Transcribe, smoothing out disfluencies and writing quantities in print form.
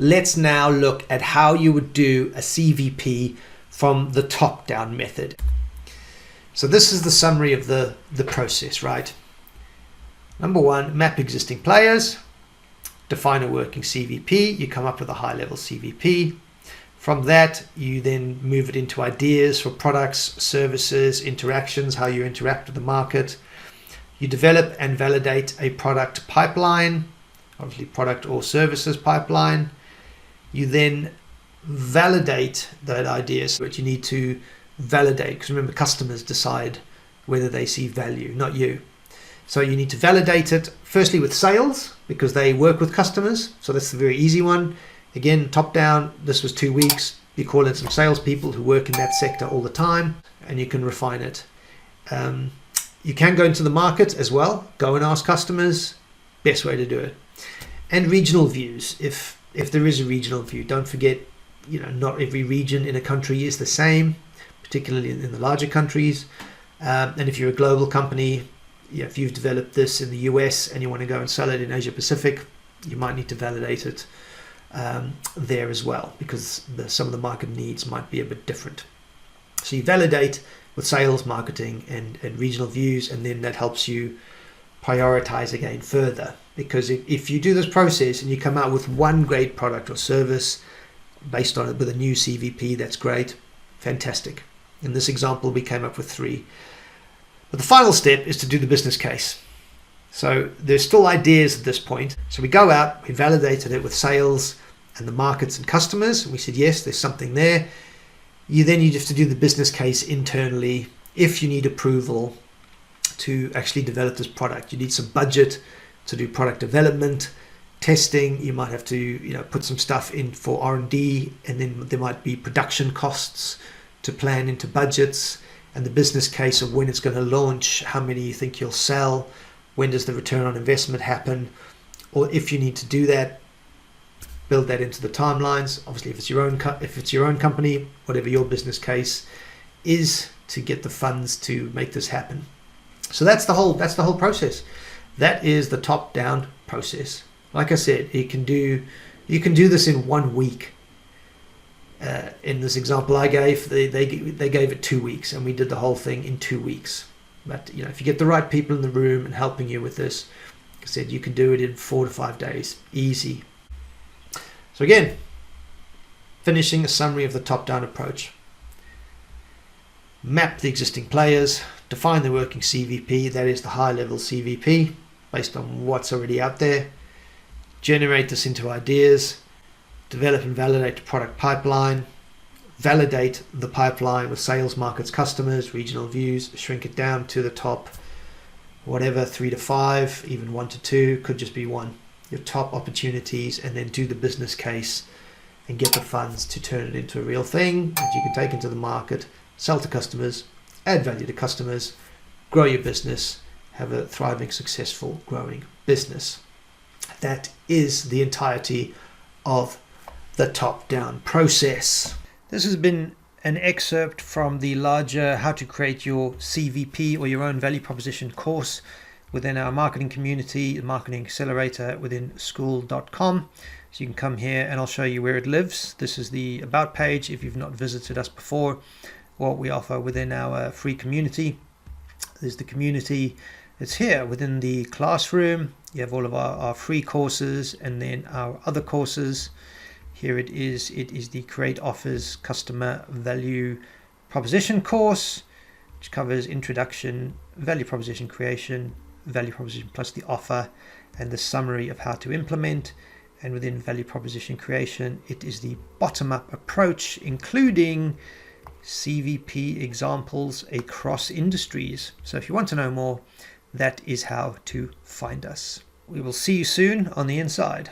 let's now look at how you would do a CVP from the top-down method. So this is the summary of the process, right? Number one, map existing players, define a working CVP. You come up with a high-level CVP. From that, you then move it into ideas for products, services, interactions, how you interact with the market. You develop and validate a product pipeline, obviously product or services pipeline. You then validate that idea, so that you need to validate, because remember, customers decide whether they see value, not you. So you need to validate it firstly with sales, because they work with customers. So that's the very easy one. Again, top down, this was 2 weeks. You call in some salespeople who work in that sector all the time, and you can refine it. You can go into the market as well, go and ask customers, best way to do it. And regional views, if there is a regional view. Don't forget, not every region in a country is the same, particularly in the larger countries. And if you're a global company, if you've developed this in the US and you want to go and sell it in Asia Pacific, you might need to validate it there as well, because some of the market needs might be a bit different. So you validate with sales, marketing, and regional views, and then that helps you prioritize again further. Because if you do this process and you come out with one great product or service based on it with a new CVP, that's great, fantastic. In this example, we came up with 3. But the final step is to do the business case. So there's still ideas at this point. So we go out, we validated it with sales and the markets and customers. We said, yes, there's something there. You have to do the business case internally if you need approval to actually develop this product. You need some budget to do product development, testing. You might have to put some stuff in for R&D, and then there might be production costs to plan into budgets, and the business case of when it's going to launch, how many you think you'll sell, when does the return on investment happen, or if you need to do that, build that into the timelines. Obviously, if it's your own company, whatever your business case is, to get the funds to make this happen. So that's the whole process. That is the top-down process. Like I said, you can do this in 1 week. In this example I gave, they gave it 2 weeks, and we did the whole thing in 2 weeks. But if you get the right people in the room and helping you with this, like I said, you can do it in 4 to 5 days, easy. So again, finishing a summary of the top-down approach. Map the existing players, define the working CVP, that is the high-level CVP, based on what's already out there. Generate this into ideas, develop and validate the product pipeline, validate the pipeline with sales, markets, customers, regional views, shrink it down to the top, whatever, 3 to 5, even 1 to 2, could just be 1. Your top opportunities, and then do the business case and get the funds to turn it into a real thing that you can take into the market, sell to customers, add value to customers, grow your business, have a thriving, successful, growing business. That is the entirety of the top-down process. This has been an excerpt from the larger How to Create Your CVP or Your Own Value Proposition course within our marketing community, the Marketing Accelerator within school.com. So you can come here and I'll show you where it lives. This is the About page if you've not visited us before, what we offer within our free community. There's the community. It's here within the classroom. You have all of our free courses and then our other courses. Here it is the Create Offers Customer Value Proposition course, which covers introduction, value proposition creation, value proposition plus the offer, and the summary of how to implement. And within value proposition creation, it is the bottom-up approach, including CVP examples across industries. So if you want to know more, that is how to find us. We will see you soon on the inside.